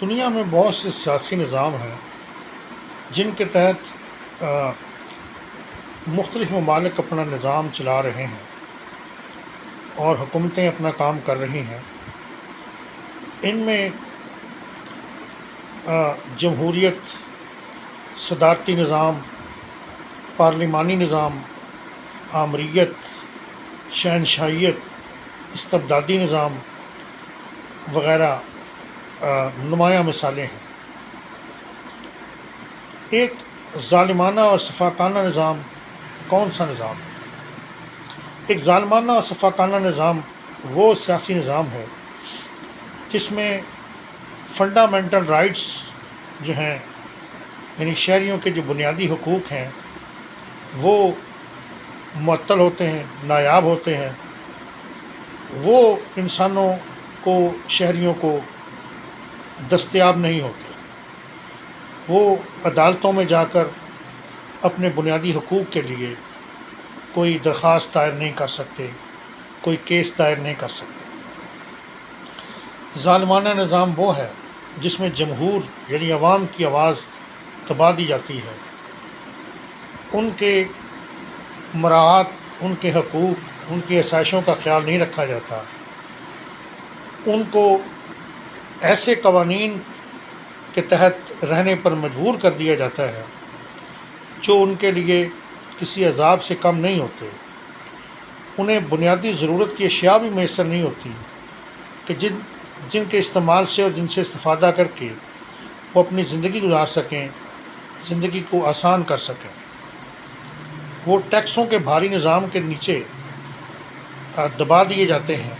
دنیا میں بہت سے سیاسی نظام ہیں جن کے تحت مختلف ممالک اپنا نظام چلا رہے ہیں اور حکومتیں اپنا کام کر رہی ہیں۔ ان میں جمہوریت، صدارتی نظام، پارلیمانی نظام، آمریت، شہنشاہیت، استبدادی نظام وغیرہ نمایاں مثالیں ہیں۔ ایک ظالمانہ اور شفاقانہ نظام کون سا نظام ہے؟ ایک ظالمانہ اور شفاقانہ نظام وہ سیاسی نظام ہے جس میں فنڈامنٹل رائٹس جو ہیں، یعنی شہریوں کے جو بنیادی حقوق ہیں، وہ معطل ہوتے ہیں، نایاب ہوتے ہیں۔ وہ انسانوں کو، شہریوں کو دستیاب نہیں ہوتے۔ وہ عدالتوں میں جا کر اپنے بنیادی حقوق کے لیے کوئی درخواست دائر نہیں کر سکتے، کوئی کیس دائر نہیں کر سکتے۔ ظالمانہ نظام وہ ہے جس میں جمہور یعنی عوام کی آواز دبا دی جاتی ہے، ان کے مراعات، ان کے حقوق، ان کی آسائشوں کا خیال نہیں رکھا جاتا۔ ان کو ایسے قوانین کے تحت رہنے پر مجبور کر دیا جاتا ہے جو ان کے لیے کسی عذاب سے کم نہیں ہوتے۔ انہیں بنیادی ضرورت کی اشیاء بھی میسر نہیں ہوتی کہ جن کے استعمال سے اور جن سے استفادہ کر کے وہ اپنی زندگی گزار سکیں، زندگی کو آسان کر سکیں۔ وہ ٹیکسوں کے بھاری نظام کے نیچے دبا دیے جاتے ہیں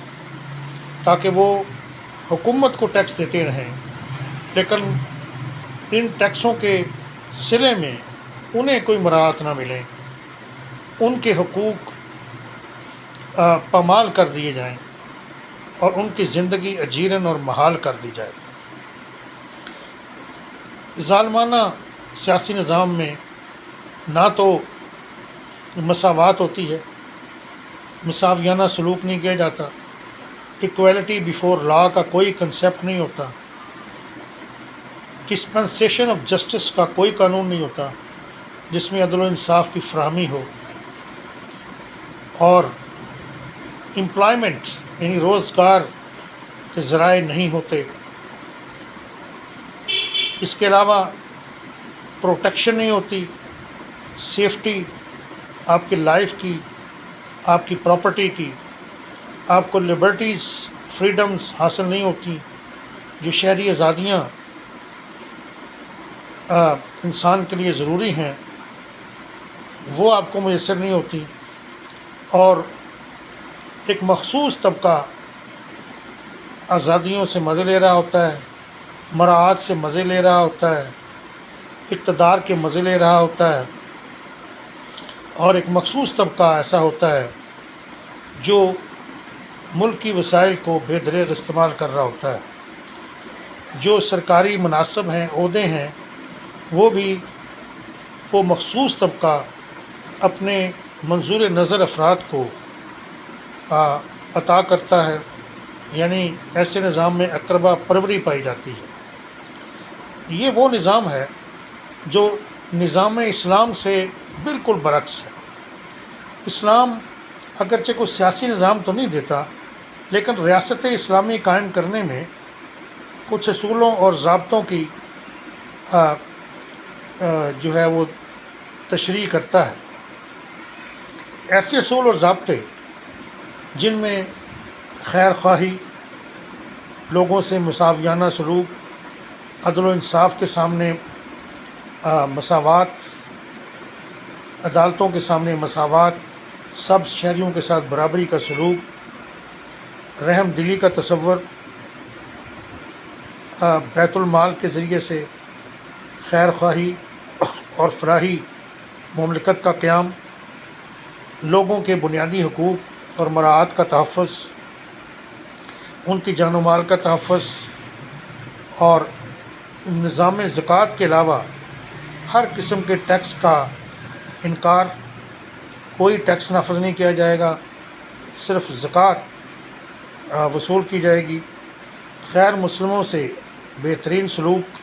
تاکہ وہ حکومت کو ٹیکس دیتے رہیں، لیکن ان ٹیکسوں کے صلے میں انہیں کوئی مراعات نہ ملے، ان کے حقوق پامال کر دیے جائیں اور ان کی زندگی اجیرن اور محال کر دی جائے۔ ظالمانہ سیاسی نظام میں نہ تو مساوات ہوتی ہے، مساویانہ سلوک نہیں کیا جاتا، ایکویلٹی بیفور لا کا کوئی کنسیپٹ نہیں ہوتا، ڈسپنسیشن آف جسٹس کا کوئی قانون نہیں ہوتا جس میں عدل و انصاف کی فراہمی ہو، اور امپلائمنٹ یعنی روزگار کے ذرائع نہیں ہوتے۔ اس کے علاوہ پروٹیکشن نہیں ہوتی، سیفٹی آپ کی لائف کی، آپ کی پراپرٹی کی، آپ کو لبرٹیز، فریڈمز حاصل نہیں ہوتی، جو شہری آزادیاں انسان کے لیے ضروری ہیں وہ آپ کو میسر نہیں ہوتی، اور ایک مخصوص طبقہ آزادیوں سے مزے لے رہا ہوتا ہے، مراعات سے مزے لے رہا ہوتا ہے، اقتدار کے مزے لے رہا ہوتا ہے، اور ایک مخصوص طبقہ ایسا ہوتا ہے جو ملک کی وسائل کو بے دریغ استعمال کر رہا ہوتا ہے۔ جو سرکاری مناصب ہیں، عہدے ہیں، وہ مخصوص طبقہ اپنے منظور نظر افراد کو عطا کرتا ہے، یعنی ایسے نظام میں اقربا پروری پائی جاتی ہے۔ یہ وہ نظام ہے جو نظام اسلام سے بالکل برعکس ہے۔ اسلام اگرچہ کوئی سیاسی نظام تو نہیں دیتا، لیکن ریاست اسلامی قائم کرنے میں کچھ اصولوں اور ضابطوں کی جو ہے وہ تشریح کرتا ہے۔ ایسے اصول اور ضابطے جن میں خیر خواہی، لوگوں سے مساویانہ سلوک، عدل و انصاف کے سامنے مساوات، عدالتوں کے سامنے مساوات، سب شہریوں کے ساتھ برابری کا سلوک، رحم دلی کا تصور، بیت المال کے ذریعے سے خیر خواہی اور فلاحی مملکت کا قیام، لوگوں کے بنیادی حقوق اور مراعات کا تحفظ، ان کی جان و مال کا تحفظ، اور نظام زکوٰۃ کے علاوہ ہر قسم کے ٹیکس کا انکار، کوئی ٹیکس نافذ نہیں کیا جائے گا، صرف زکوٰۃ وصول کی جائے گی۔ غیر مسلموں سے بہترین سلوک،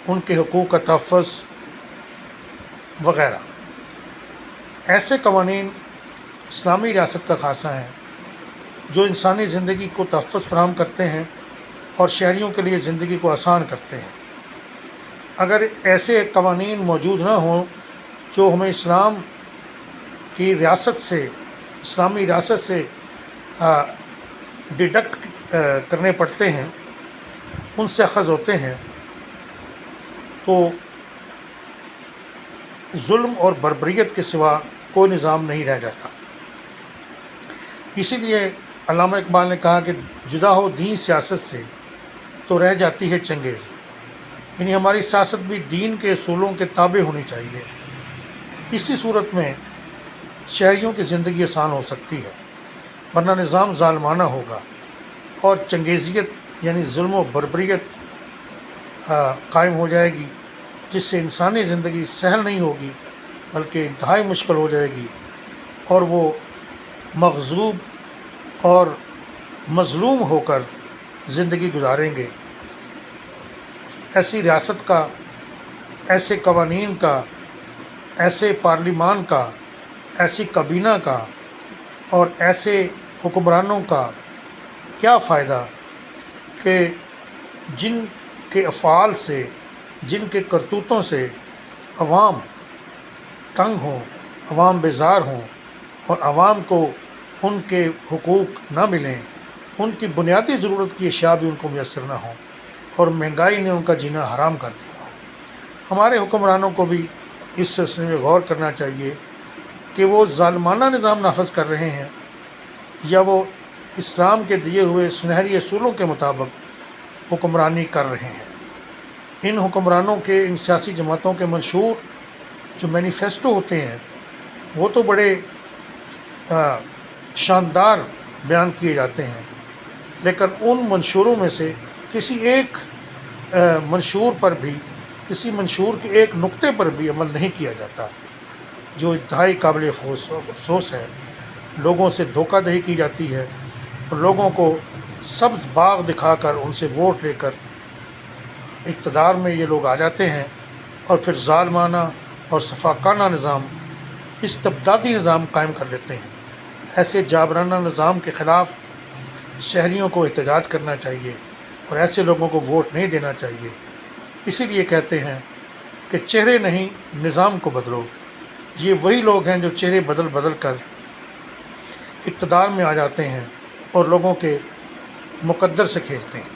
ان کے حقوق کا تحفظ وغیرہ۔ ایسے قوانین اسلامی ریاست کا خاصہ ہیں جو انسانی زندگی کو تحفظ فراہم کرتے ہیں اور شہریوں کے لیے زندگی کو آسان کرتے ہیں۔ اگر ایسے قوانین موجود نہ ہوں جو ہمیں اسلام کی ریاست سے، اسلامی ریاست سے ڈیڈکٹ کرنے پڑتے ہیں، ان سے اخذ ہوتے ہیں، تو ظلم اور بربریت کے سوا کوئی نظام نہیں رہ جاتا۔ اسی لیے علامہ اقبال نے کہا کہ جدا ہو دین سیاست سے تو رہ جاتی ہے چنگیز، یعنی ہماری سیاست بھی دین کے اصولوں کے تابع ہونی چاہیے۔ اسی صورت میں شہریوں کی زندگی آسان ہو سکتی ہے، ورنہ نظام ظالمانہ ہوگا اور چنگیزیت یعنی ظلم و بربریت قائم ہو جائے گی، جس سے انسانی زندگی سہل نہیں ہوگی بلکہ انتہائی مشکل ہو جائے گی، اور وہ مغصوب اور مظلوم ہو کر زندگی گزاریں گے۔ ایسی ریاست کا، ایسے قوانین کا، ایسے پارلیمان کا، ایسی کابینہ کا اور ایسے حکمرانوں کا کیا فائدہ کہ جن کے افعال سے، جن کے کرتوتوں سے عوام تنگ ہوں، عوام بیزار ہوں اور عوام کو ان کے حقوق نہ ملیں، ان کی بنیادی ضرورت کی اشیاء بھی ان کو میسر نہ ہوں اور مہنگائی نے ان کا جینا حرام کر دیا ہو۔ ہمارے حکمرانوں کو بھی اس سلسلے میں غور کرنا چاہیے کہ وہ ظالمانہ نظام نافذ کر رہے ہیں یا وہ اسلام کے دیے ہوئے سنہری اصولوں کے مطابق حکمرانی کر رہے ہیں۔ ان حکمرانوں کے، ان سیاسی جماعتوں کے منشور جو مینیفیسٹو ہوتے ہیں وہ تو بڑے شاندار بیان کیے جاتے ہیں، لیکن ان منشوروں میں سے کسی ایک منشور پر بھی، کسی منشور کے ایک نقطے پر بھی عمل نہیں کیا جاتا، جو انتہائی قابل افسوس ہے۔ لوگوں سے دھوکہ دہی کی جاتی ہے اور لوگوں کو سبز باغ دکھا کر ان سے ووٹ لے کر اقتدار میں یہ لوگ آ جاتے ہیں اور پھر ظالمانہ اور سفاکانہ نظام، استبدادی نظام قائم کر لیتے ہیں۔ ایسے جابرانہ نظام کے خلاف شہریوں کو احتجاج کرنا چاہیے اور ایسے لوگوں کو ووٹ نہیں دینا چاہیے۔ اسی لیے کہتے ہیں کہ چہرے نہیں نظام کو بدلو۔ یہ وہی لوگ ہیں جو چہرے بدل بدل کر اقتدار میں آ جاتے ہیں اور لوگوں کے مقدر سے کھیلتے ہیں۔